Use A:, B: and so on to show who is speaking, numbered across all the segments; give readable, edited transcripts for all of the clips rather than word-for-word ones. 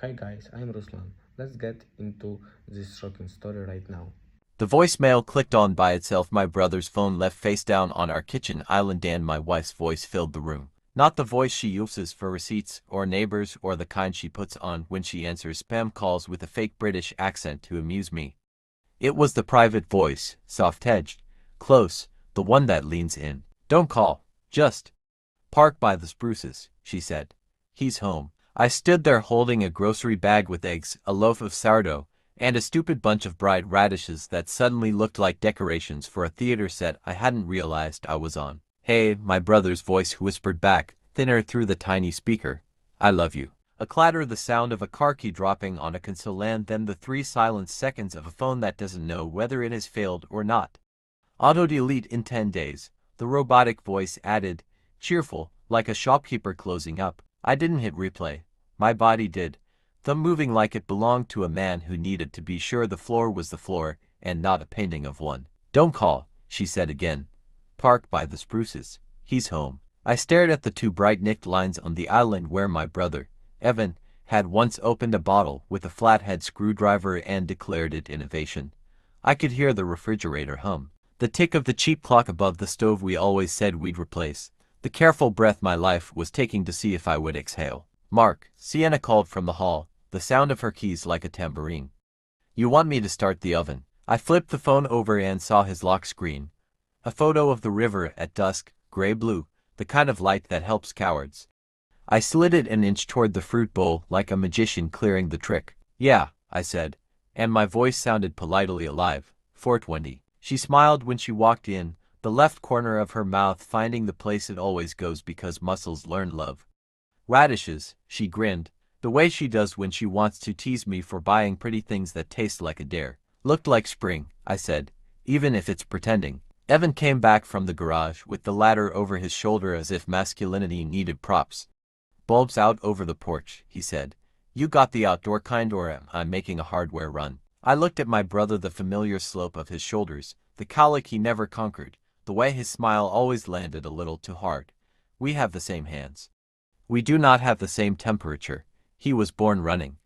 A: Hi guys, I'm Ruslan. Let's get into this shocking story right now.
B: The voicemail clicked on by itself. My brother's phone left face down on our kitchen island and my wife's voice filled the room. Not the voice she uses for receipts or neighbors or the kind she puts on when she answers spam calls with a fake British accent to amuse me. It was the private voice, soft-edged, close, the one that leans in. Don't call, just park by the spruces, she said. He's home. I stood there holding a grocery bag with eggs, a loaf of sourdough, and a stupid bunch of bright radishes that suddenly looked like decorations for a theater set I hadn't realized I was on. Hey, my brother's voice whispered back, thinner through the tiny speaker. I love you. A clatter, the sound of a car key dropping on a console, and then the 3 silent seconds of a phone that doesn't know whether it has failed or not. Auto-delete in 10 days, the robotic voice added, cheerful, like a shopkeeper closing up. I didn't hit replay. My body did, thumb moving like it belonged to a man who needed to be sure the floor was the floor and not a painting of one. Don't call, she said again. Park by the spruces. He's home. I stared at the two bright nicked lines on the island where my brother, Evan, had once opened a bottle with a flathead screwdriver and declared it innovation. I could hear the refrigerator hum, the tick of the cheap clock above the stove we always said we'd replace, the careful breath my life was taking to see if I would exhale. Mark, Sienna called from the hall, the sound of her keys like a tambourine. You want me to start the oven? I flipped the phone over and saw his lock screen. A photo of the river at dusk, gray-blue, the kind of light that helps cowards. I slid it an inch toward the fruit bowl like a magician clearing the trick. Yeah, I said, and my voice sounded politely alive. 420. She smiled when she walked in, the left corner of her mouth finding the place it always goes because muscles learn love. Radishes, she grinned, the way she does when she wants to tease me for buying pretty things that taste like a dare. Looked like spring, I said, even if it's pretending. Evan came back from the garage with the ladder over his shoulder as if masculinity needed props. Bulbs out over the porch, he said. You got the outdoor kind, or am I making a hardware run? I looked at my brother, the familiar slope of his shoulders, the colic he never conquered, the way his smile always landed a little too hard. We have the same hands. We do not have the same temperature. He was born running.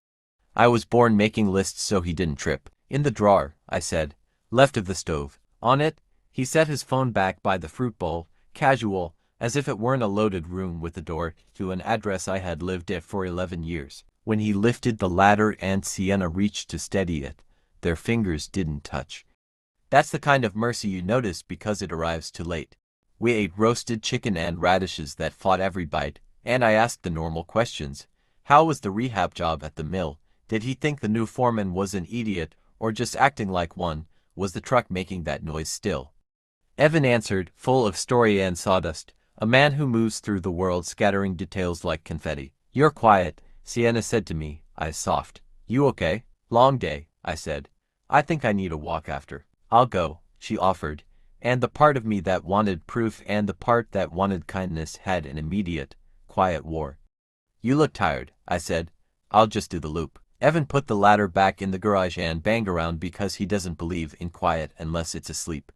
B: I was born making lists so he didn't trip. In the drawer, I said, left of the stove. On it, he set his phone back by the fruit bowl, casual, as if it weren't a loaded room with a door to an address I had lived at for 11 years. When he lifted the ladder and Sienna reached to steady it, their fingers didn't touch. That's the kind of mercy you notice because it arrives too late. We ate roasted chicken and radishes that fought every bite, and I asked the normal questions. How was the rehab job at the mill? Did he think the new foreman was an idiot or just acting like one? Was the truck making that noise still? Evan answered, full of story and sawdust, a man who moves through the world scattering details like confetti. You're quiet, Sienna said to me, eyes soft. You okay? Long day, I said. I think I need a walk after. I'll go, she offered, and the part of me that wanted proof and the part that wanted kindness had an immediate, quiet war. You look tired, I said. I'll just do the loop. Evan put the ladder back in the garage and banged around because he doesn't believe in quiet unless it's asleep.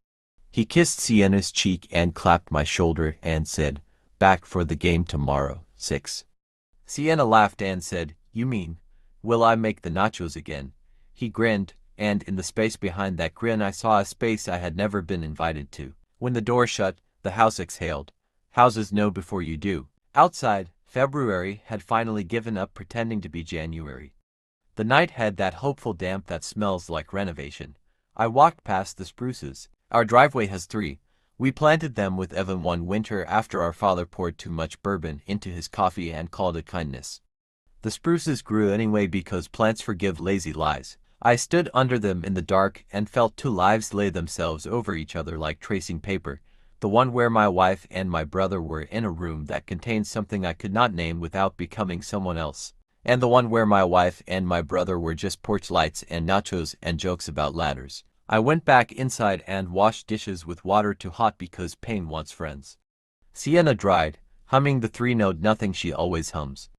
B: He kissed Sienna's cheek and clapped my shoulder and said, back for the game tomorrow, 6. Sienna laughed and said, you mean, will I make the nachos again? He grinned, and in the space behind that grin I saw a space I had never been invited to. When the door shut, the house exhaled. Houses know before you do. Outside, February had finally given up pretending to be January. The night had that hopeful damp that smells like renovation. I walked past the spruces. Our driveway has 3. We planted them with Evan one winter after our father poured too much bourbon into his coffee and called it kindness. The spruces grew anyway because plants forgive lazy lies. I stood under them in the dark and felt 2 lives lay themselves over each other like tracing paper. The one where my wife and my brother were in a room that contained something I could not name without becoming someone else. And the one where my wife and my brother were just porch lights and nachos and jokes about ladders. I went back inside and washed dishes with water too hot because pain wants friends. Sienna dried, humming the 3-note nothing she always hums.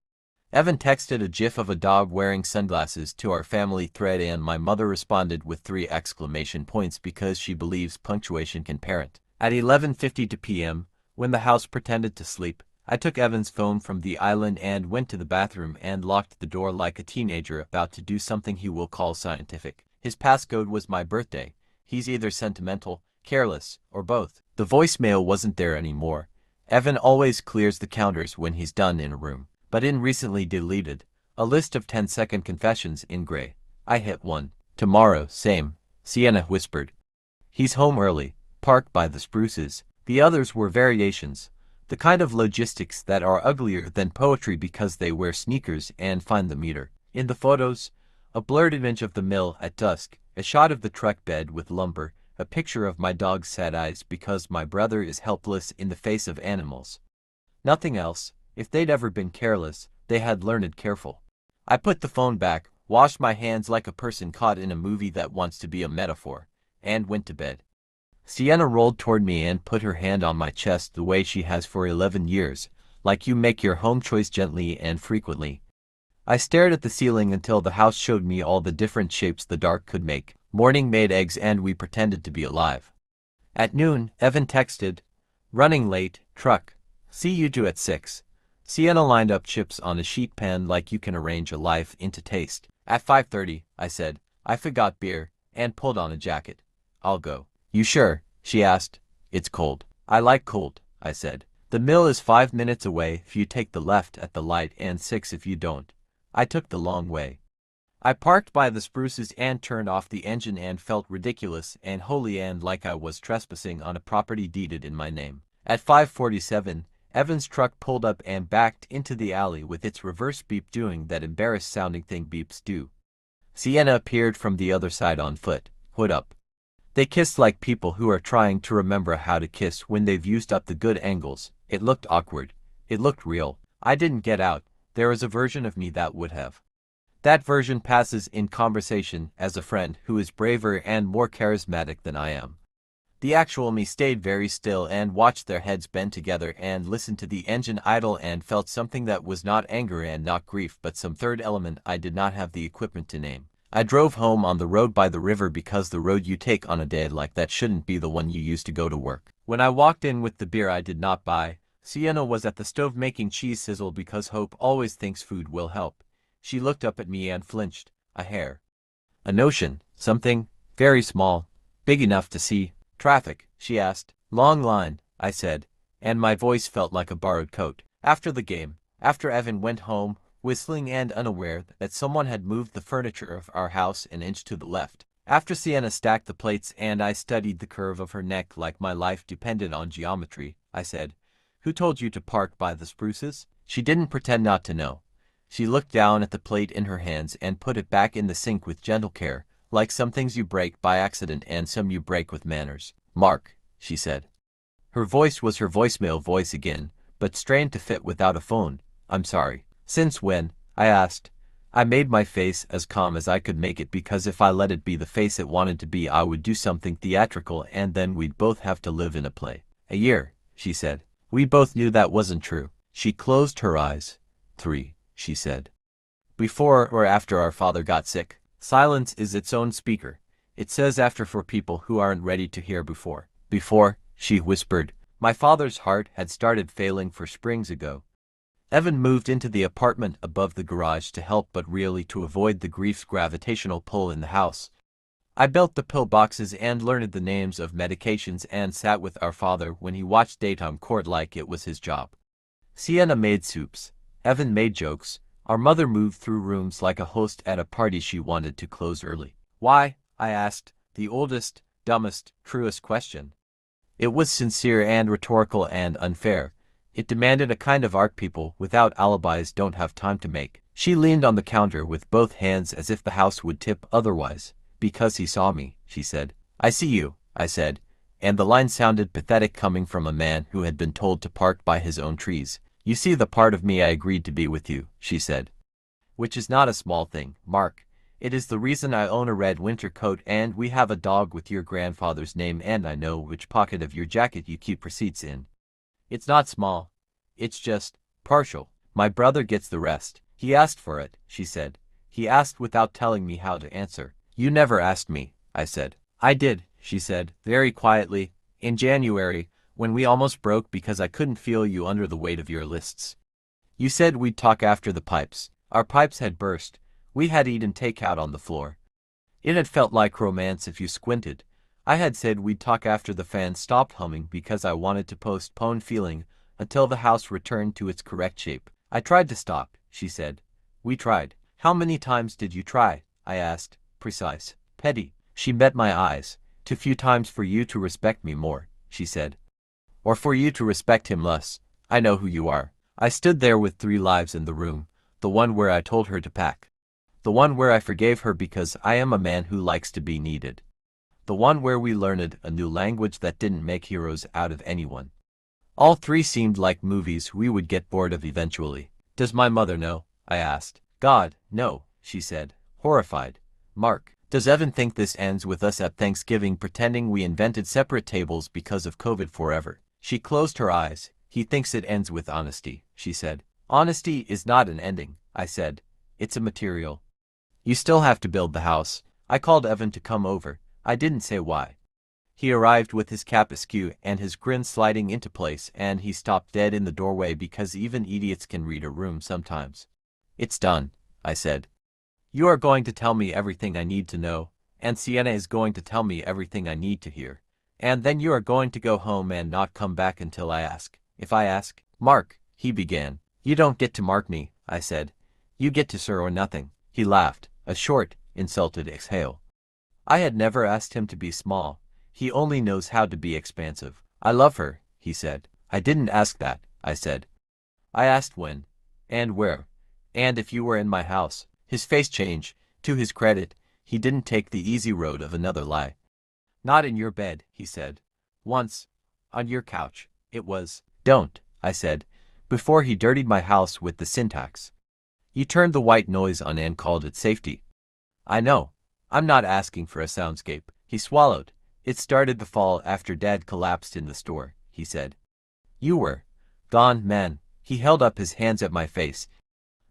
B: Evan texted a gif of a dog wearing sunglasses to our family thread and my mother responded with 3 exclamation points because she believes punctuation can parent. At 11:52 p.m., when the house pretended to sleep, I took Evan's phone from the island and went to the bathroom and locked the door like a teenager about to do something he will call scientific. His passcode was my birthday. He's either sentimental, careless, or both. The voicemail wasn't there anymore. Evan always clears the counters when he's done in a room, but in recently deleted. A list of 10-second confessions in gray. I hit one. Tomorrow, same. Sienna whispered. He's home early, parked by the spruces. The others were variations. The kind of logistics that are uglier than poetry because they wear sneakers and find the meter. In the photos, a blurred image of the mill at dusk, a shot of the truck bed with lumber, a picture of my dog's sad eyes because my brother is helpless in the face of animals. Nothing else. If they'd ever been careless, they had learned careful. I put the phone back, washed my hands like a person caught in a movie that wants to be a metaphor, and went to bed. Sienna rolled toward me and put her hand on my chest the way she has for 11 years, like you make your home choice gently and frequently. I stared at the ceiling until the house showed me all the different shapes the dark could make. Morning made eggs and we pretended to be alive. At noon, Evan texted, "Running late, truck. See you two at 6. Sienna lined up chips on a sheet pan like you can arrange a life into taste. At 5:30, I said, "I forgot beer," and pulled on a jacket. "I'll go." "You sure?" she asked. "It's cold." "I like cold," I said. "The mill is 5 minutes away if you take the left at the light and 6 if you don't." I took the long way. I parked by the spruces and turned off the engine and felt ridiculous and holy and like I was trespassing on a property deeded in my name. At 5:47, Evan's truck pulled up and backed into the alley with its reverse beep doing that embarrassed-sounding thing beeps do. Sienna appeared from the other side on foot, hood up. They kissed like people who are trying to remember how to kiss when they've used up the good angles. It looked awkward. It looked real. I didn't get out. There is a version of me that would have. That version passes in conversation as a friend who is braver and more charismatic than I am. The actual me stayed very still and watched their heads bend together and listened to the engine idle and felt something that was not anger and not grief but some third element I did not have the equipment to name. I drove home on the road by the river because the road you take on a day like that shouldn't be the one you use to go to work. When I walked in with the beer I did not buy, Sienna was at the stove making cheese sizzle because Hope always thinks food will help. She looked up at me and flinched. A hair. "A notion, something, very small, big enough to see." "Traffic?" she asked. "Long line," I said, and my voice felt like a borrowed coat. After the game, after Evan went home, whistling and unaware that someone had moved the furniture of our house an inch to the left. After Sienna stacked the plates and I studied the curve of her neck like my life depended on geometry, I said, "Who told you to park by the spruces?" She didn't pretend not to know. She looked down at the plate in her hands and put it back in the sink with gentle care, like some things you break by accident and some you break with manners. "Mark," she said. Her voice was her voicemail voice again, but strained to fit without a phone. "I'm sorry." "Since when?" I asked. I made my face as calm as I could make it because if I let it be the face it wanted to be I would do something theatrical and then we'd both have to live in a play. "A year," she said. We both knew that wasn't true. She closed her eyes. 3, she said. "Before or after our father got sick?" Silence is its own speaker. It says after for people who aren't ready to hear before. "Before," she whispered. "My father's heart had started failing for springs ago." Evan moved into the apartment above the garage to help but really to avoid the grief's gravitational pull in the house. I built the pill boxes and learned the names of medications and sat with our father when he watched daytime court like it was his job. Sienna made soups. Evan made jokes. Our mother moved through rooms like a host at a party she wanted to close early. "Why?" I asked, the oldest, dumbest, truest question. It was sincere and rhetorical and unfair. It demanded a kind of art people without alibis don't have time to make. She leaned on the counter with both hands as if the house would tip otherwise. "Because he saw me," she said. "I see you," I said, and the line sounded pathetic coming from a man who had been told to park by his own trees. "You see the part of me I agreed to be with you," she said. "Which is not a small thing, Mark. It is the reason I own a red winter coat and we have a dog with your grandfather's name and I know which pocket of your jacket you keep receipts in. It's not small. It's just partial. My brother gets the rest. He asked for it," she said. "He asked without telling me how to answer." "You never asked me," I said. "I did," she said, very quietly. "In January, when we almost broke because I couldn't feel you under the weight of your lists. You said we'd talk after the pipes. Our pipes had burst. We had eaten takeout on the floor. It had felt like romance if you squinted. I had said we'd talk after the fan stopped humming because I wanted to postpone feeling until the house returned to its correct shape. I tried to stop, she said. We tried. How many times did you try? I asked. Precise. Petty. She met my eyes. Too few times for you to respect me more, she said. Or for you to respect him less. I know who you are. I stood there with 3 lives in the room, the one where I told her to pack. The one where I forgave her because I am a man who likes to be needed. The one where we learned a new language that didn't make heroes out of anyone. All 3 seemed like movies we would get bored of eventually. Does my mother know? I asked. God, no, she said, horrified. Mark, does Evan think this ends with us at Thanksgiving pretending we invented separate tables because of COVID forever? She closed her eyes. He thinks it ends with honesty, she said. Honesty is not an ending, I said. It's a material. You still have to build the house. I called Evan to come over. I didn't say why. He arrived with his cap askew and his grin sliding into place, and he stopped dead in the doorway because even idiots can read a room sometimes. It's done, I said. You are going to tell me everything I need to know, and Sienna is going to tell me everything I need to hear. And then you are going to go home and not come back until I ask. If I ask, Mark, he began. You don't get to mark me, I said. You get to sir or nothing. He laughed, a short, insulted exhale. I had never asked him to be small. He only knows how to be expansive. I love her, he said. I didn't ask that, I said. I asked when, and where, and if you were in my house. His face changed. To his credit, he didn't take the easy road of another lie. Not in your bed, he said. Once, on your couch, it was. Don't, I said, before he dirtied my house with the syntax. You turned the white noise on and called it safety. I know. I'm not asking for a soundscape. He swallowed. It started the fall after Dad collapsed in the store, he said. You were gone, man. He held up his hands at my face.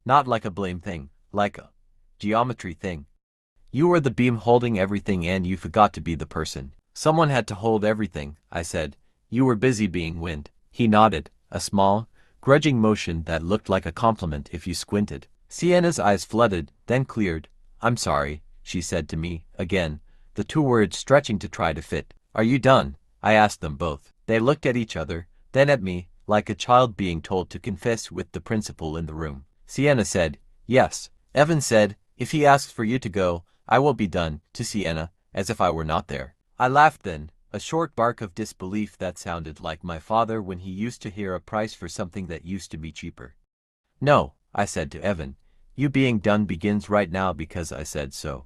B: Not like a blame thing, like a geometry thing. You were the beam holding everything and you forgot to be the person. Someone had to hold everything, I said. You were busy being wind. He nodded, a small, grudging motion that looked like a compliment if you squinted. Sienna's eyes flooded, then cleared. I'm sorry, she said to me, again, the 2 words stretching to try to fit. Are you done? I asked them both. They looked at each other, then at me, like a child being told to confess with the principal in the room. Sienna said, yes. Evan said, if he asks for you to go, I will be done, to Sienna, as if I were not there. I laughed then, a short bark of disbelief that sounded like my father when he used to hear a price for something that used to be cheaper. No, I said to Evan, you being done begins right now because I said so.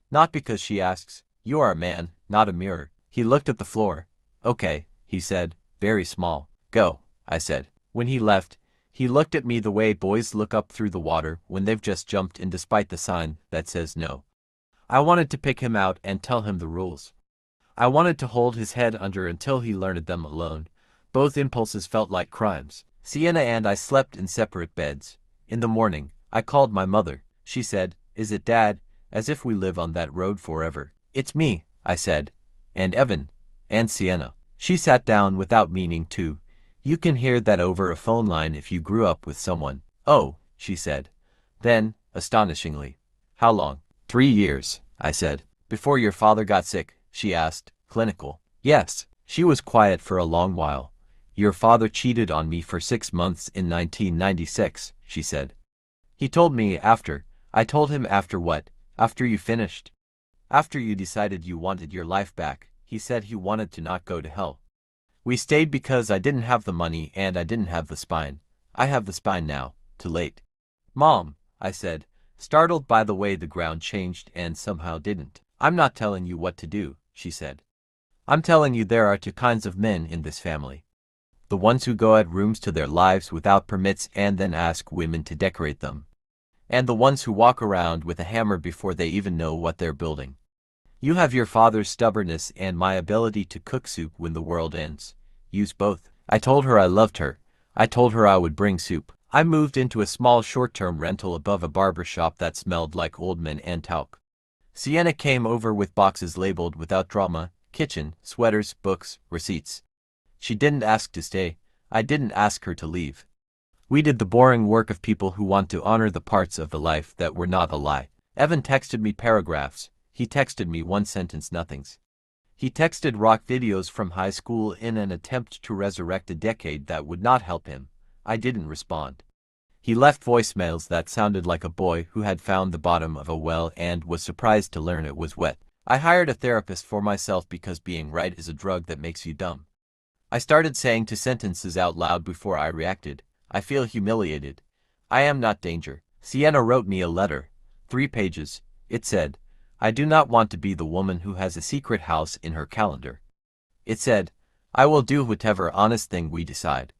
B: Not because she asks. You are a man, not a mirror. He looked at the floor. Okay, he said, very small. Go, I said. When he left, he looked at me the way boys look up through the water when they've just jumped in despite the sign that says no. I wanted to pick him out and tell him the rules. I wanted to hold his head under until he learned them alone. Both impulses felt like crimes. Sienna and I slept in separate beds. In the morning, I called my mother. She said, is it Dad? As if we live on that road forever. It's me, I said. And Evan. And Sienna. She sat down without meaning to. You can hear that over a phone line if you grew up with someone. Oh, she said. Then, astonishingly. How long? 3 years, I said. Before your father got sick, she asked, clinical. Yes. She was quiet for a long while. Your father cheated on me for 6 months in 1996, she said. He told me after. I told him after what? After you finished? After you decided you wanted your life back, he said he wanted to not go to hell. We stayed because I didn't have the money and I didn't have the spine. I have the spine now. Too late. Mom, I said, startled by the way the ground changed and somehow didn't. I'm not telling you what to do, she said. I'm telling you there are 2 kinds of men in this family. The ones who go at rooms to their lives without permits and then ask women to decorate them. And the ones who walk around with a hammer before they even know what they're building. You have your father's stubbornness and my ability to cook soup when the world ends. Use both. I told her I loved her. I told her I would bring soup. I moved into a small short-term rental above a barber shop that smelled like old men and talc. Sienna came over with boxes labeled without drama, kitchen, sweaters, books, receipts. She didn't ask to stay. I didn't ask her to leave. We did the boring work of people who want to honor the parts of the life that were not a lie. Evan texted me paragraphs. He texted me one-sentence nothings. He texted rock videos from high school in an attempt to resurrect a decade that would not help him. I didn't respond. He left voicemails that sounded like a boy who had found the bottom of a well and was surprised to learn it was wet. I hired a therapist for myself because being right is a drug that makes you dumb. I started saying two sentences out loud before I reacted. I feel humiliated. I am not danger. Sienna wrote me a letter. 3 pages. It said, I do not want to be the woman who has a secret house in her calendar. It said, I will do whatever honest thing we decide.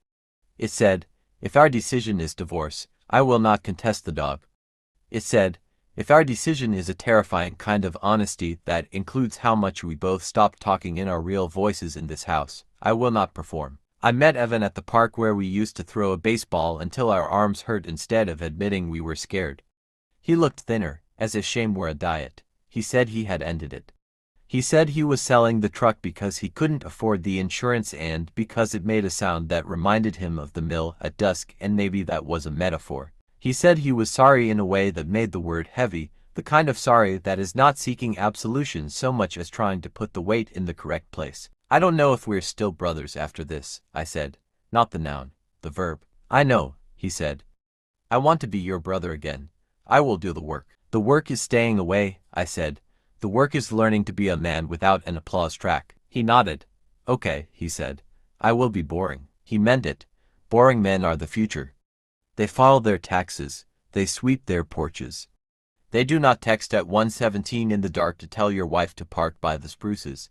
B: It said, if our decision is divorce, I will not contest the dog. It said, if our decision is a terrifying kind of honesty that includes how much we both stop talking in our real voices in this house, I will not perform. I met Evan at the park where we used to throw a baseball until our arms hurt instead of admitting we were scared. He looked thinner, as if shame were a diet. He said he had ended it. He said he was selling the truck because he couldn't afford the insurance and because it made a sound that reminded him of the mill at dusk, and maybe that was a metaphor. He said he was sorry in a way that made the word heavy, the kind of sorry that is not seeking absolution so much as trying to put the weight in the correct place. I don't know if we're still brothers after this, I said. Not the noun, the verb. I know, he said. I want to be your brother again. I will do the work. The work is staying away, I said. The work is learning to be a man without an applause track. He nodded. Okay, he said. I will be boring. He meant it. Boring men are the future. They file their taxes. They sweep their porches. They do not text at 1:17 in the dark to tell your wife to park by the spruces.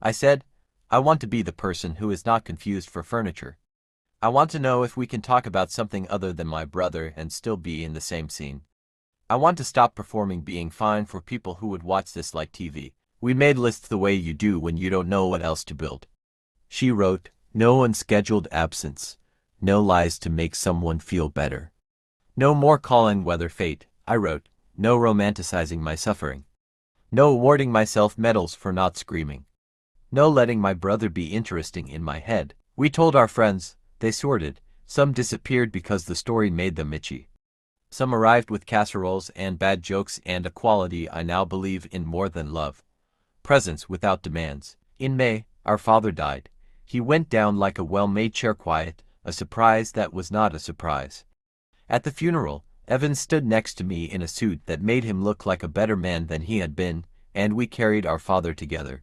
B: I said, I want to be the person who is not confused for furniture. I want to know if we can talk about something other than my brother and still be in the same scene. I want to stop performing being fine for people who would watch this like TV. We made lists the way you do when you don't know what else to build. She wrote, no unscheduled absence. No lies to make someone feel better. No more calling weather fate, I wrote. No romanticizing my suffering. No awarding myself medals for not screaming. No letting my brother be interesting in my head. We told our friends. They sorted. Some disappeared because the story made them itchy. Some arrived with casseroles and bad jokes and a quality I now believe in more than love. Presence without demands. In May, our father died. He went down like a well-made chair quiet, a surprise that was not a surprise. At the funeral, Evan stood next to me in a suit that made him look like a better man than he had been, and we carried our father together.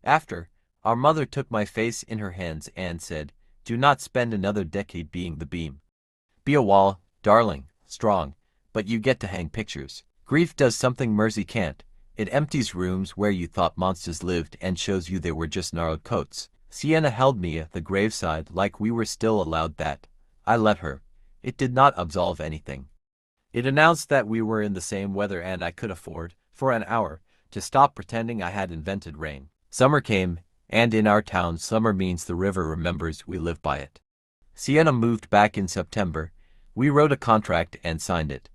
B: After, our mother took my face in her hands and said, do not spend another decade being the beam. Be a wall, darling, strong, but you get to hang pictures. Grief does something mercy can't. It empties rooms where you thought monsters lived and shows you they were just gnarled coats. Sienna held me at the graveside like we were still allowed that. I let her. It did not absolve anything. It announced that we were in the same weather and I could afford, for an hour, to stop pretending I had invented rain. Summer came, and in our town summer means the river remembers we live by it. Sienna moved back in September. We wrote a contract and signed it.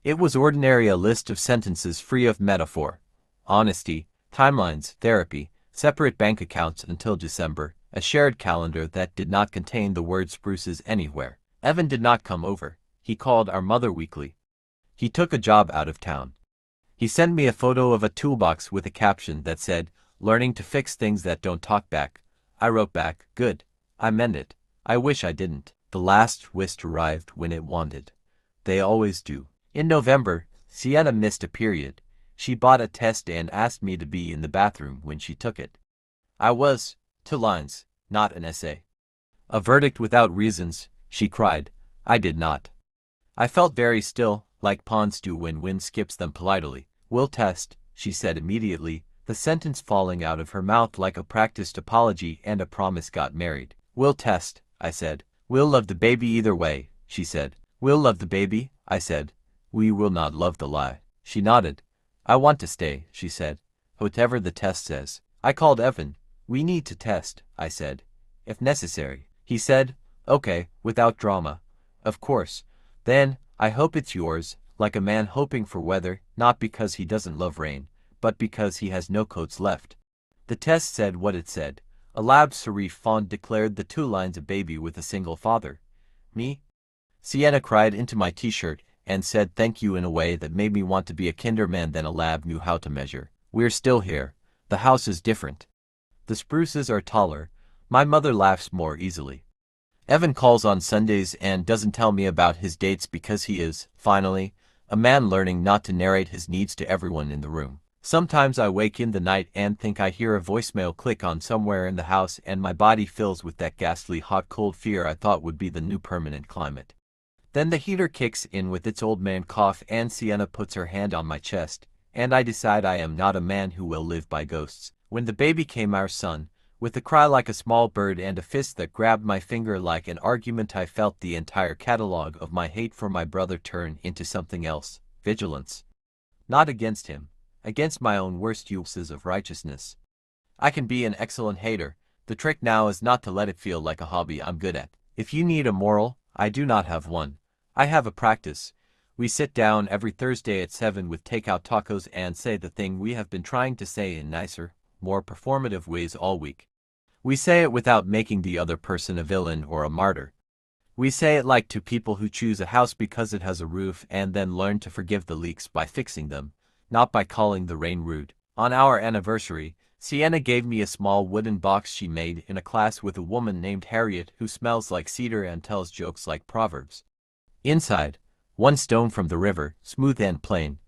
B: It was ordinary, a list of sentences free of metaphor. Honesty, timelines, therapy, separate bank accounts until December, a shared calendar that did not contain the word spruces anywhere. Evan did not come over. He called our mother weekly. He took a job out of town. He sent me a photo of a toolbox with a caption that said, learning to fix things that don't talk back. I wrote back, good. I meant it. I wish I didn't. The last twist arrived when it wanted. They always do. In November, Sienna missed a period. She bought a test and asked me to be in the bathroom when she took it. I was, 2 lines, not an essay. A verdict without reasons, she cried. I did not. I felt very still, like pawns do when wind skips them politely. We'll test, she said immediately, the sentence falling out of her mouth like a practiced apology and a promise got married. We'll test, I said. We'll love the baby either way, she said. We'll love the baby, I said. We will not love the lie. She nodded. I want to stay, she said. Whatever the test says. I called Evan. We need to test, I said. If necessary. He said, okay, without drama. Of course. Then, I hope it's yours, like a man hoping for weather, not because he doesn't love rain, but because he has no coats left. The test said what it said. A lab Serif Fond declared the 2 lines a baby with a single father. Me? Sienna cried into my t-shirt and said thank you in a way that made me want to be a kinderman than a lab knew how to measure. We're still here. The house is different. The spruces are taller. My mother laughs more easily. Evan calls on Sundays and doesn't tell me about his dates because he is, finally, a man learning not to narrate his needs to everyone in the room. Sometimes I wake in the night and think I hear a voicemail click on somewhere in the house and my body fills with that ghastly hot-cold fear I thought would be the new permanent climate. Then the heater kicks in with its old man cough and Sienna puts her hand on my chest, and I decide I am not a man who will live by ghosts. When the baby came our son, with a cry like a small bird and a fist that grabbed my finger like an argument, I felt the entire catalog of my hate for my brother turn into something else, vigilance. Not against him, against my own worst uses of righteousness. I can be an excellent hater. The trick now is not to let it feel like a hobby I'm good at. If you need a moral, I do not have one. I have a practice. We sit down every Thursday at 7 with takeout tacos and say the thing we have been trying to say in nicer, more performative ways all week. We say it without making the other person a villain or a martyr. We say it like 2 people who choose a house because it has a roof and then learn to forgive the leaks by fixing them, not by calling the rain rude. On our anniversary, Sienna gave me a small wooden box she made in a class with a woman named Harriet who smells like cedar and tells jokes like proverbs. Inside, 1 stone from the river, smooth and plain.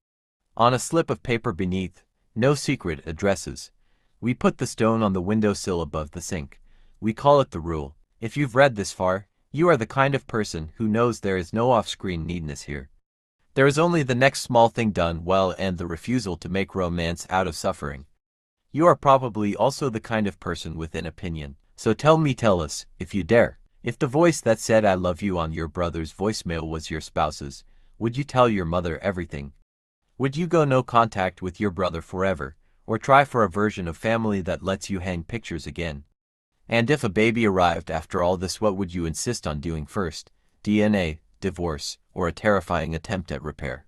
B: On a slip of paper beneath, no secret addresses. We put the stone on the windowsill above the sink. We call it the rule. If you've read this far, you are the kind of person who knows there is no off-screen needness here. There is only the next small thing done well and the refusal to make romance out of suffering. You are probably also the kind of person with an opinion. So tell us, if you dare. If the voice that said I love you on your brother's voicemail was your spouse's, would you tell your mother everything? Would you go no contact with your brother forever, or try for a version of family that lets you hang pictures again? And if a baby arrived after all this, what would you insist on doing first? DNA, divorce, or a terrifying attempt at repair?